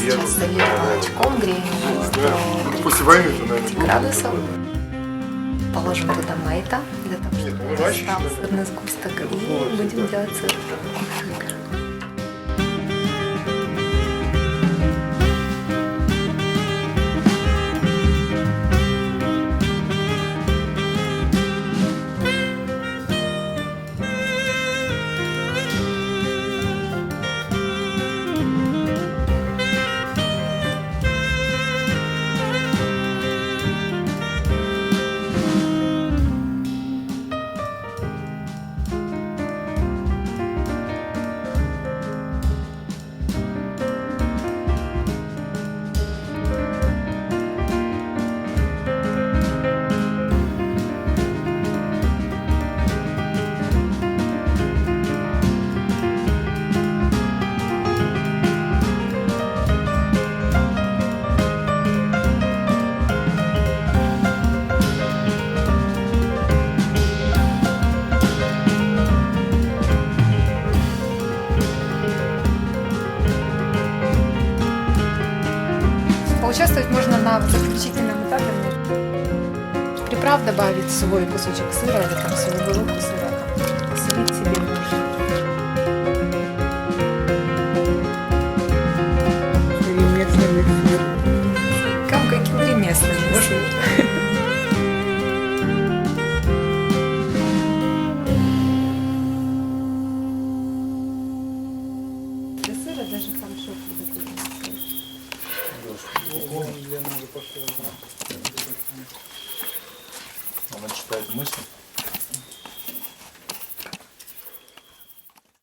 сейчас завет молочком, греем до После войны-то, наверное, 5 было. градусов. Положим туда майта для того, Нет, чтобы ну, жвачки, стал что ли? сырный сгусток. И будем делать сыр. Поучаствовать можно на заключительном этапе. Приправ добавить свой кусочек сыра или там свою головку сыра, там, слить себе можно. Ремесленный сыр. Каким ремесленным сыр. Для сыра даже хорошо приготовить. Она читает мысли.